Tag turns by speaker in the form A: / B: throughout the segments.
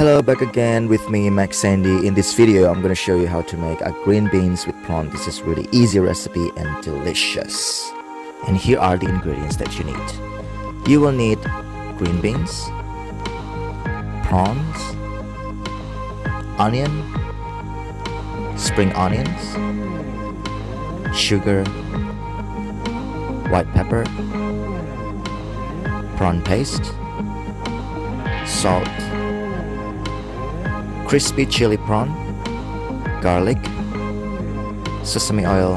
A: Hello, back again with me, Max Sandy. In this video, I'm gonna show you how to make a green beans with prawn. This is really easy recipe and delicious. And here are the ingredients that you need. You will need green beans, prawns, onion, spring onions, sugar, white pepper, prawn paste, salt, crispy chili prawn, garlic, sesame oil,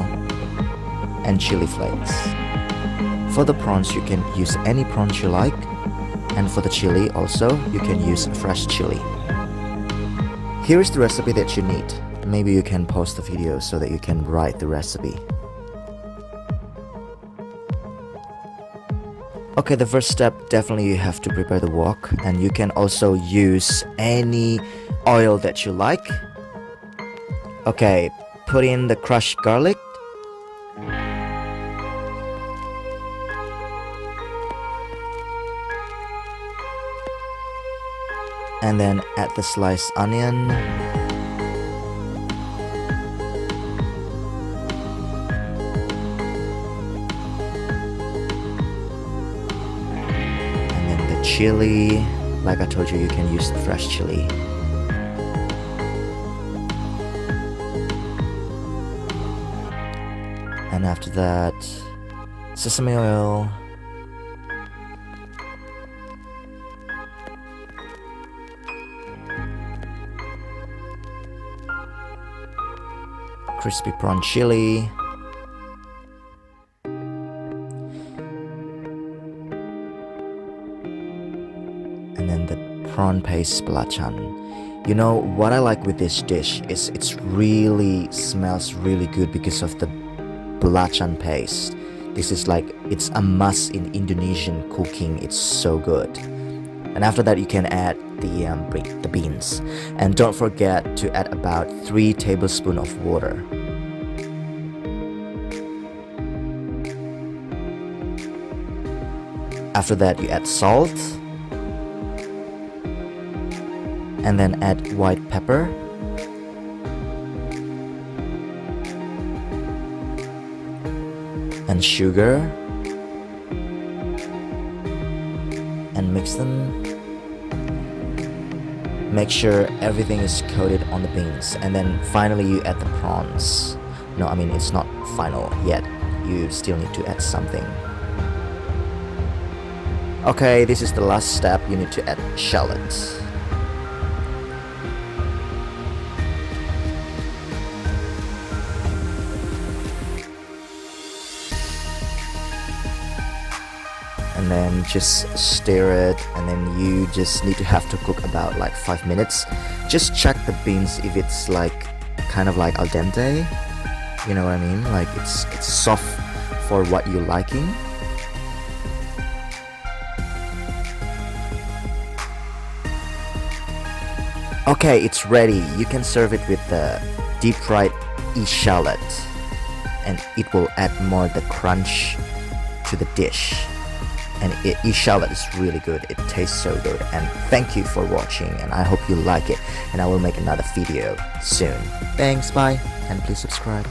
A: and chili flakes. For the prawns, you can use any prawns you like, and for the chili also, you can use fresh chili. Here is the recipe that you need. Maybe you can pause the video so that you can write the recipe. Okay, the first step, definitely you have to prepare the wok, and you can also use any oil that you like. Okay, put in the crushed garlic, and then add the sliced onion, and then the chili. Like I told you, you can use the fresh chili. And after that, sesame oil, crispy prawn chili, and then the prawn paste belacan. You know what I like with this dish is it's really smells really good because of the belacan paste. This is like, it's a must in Indonesian cooking. It's so good. And after that, you can add the beans, and don't forget to add about 3 tablespoons of water. After that, you add salt, and then add white pepper, and sugar, and mix them. Make sure everything is coated on the beans, and then finally you add the prawns. No, I mean, it's not final yet. You still need to add something. Okay, this is the last step. You need to add shallots. And then just stir it, and then you just need to have to cook about like 5 minutes. Just check the beans if it's like kind of like al dente, you know what I mean, like it's soft for what you're liking. Okay, it's ready. You can serve it with the deep fried shallot, and it will add more the crunch to the dish. And shallot is really good. It tastes so good. And thank you for watching, and I hope you like it, and I will make another video soon. Thanks, bye, and please subscribe.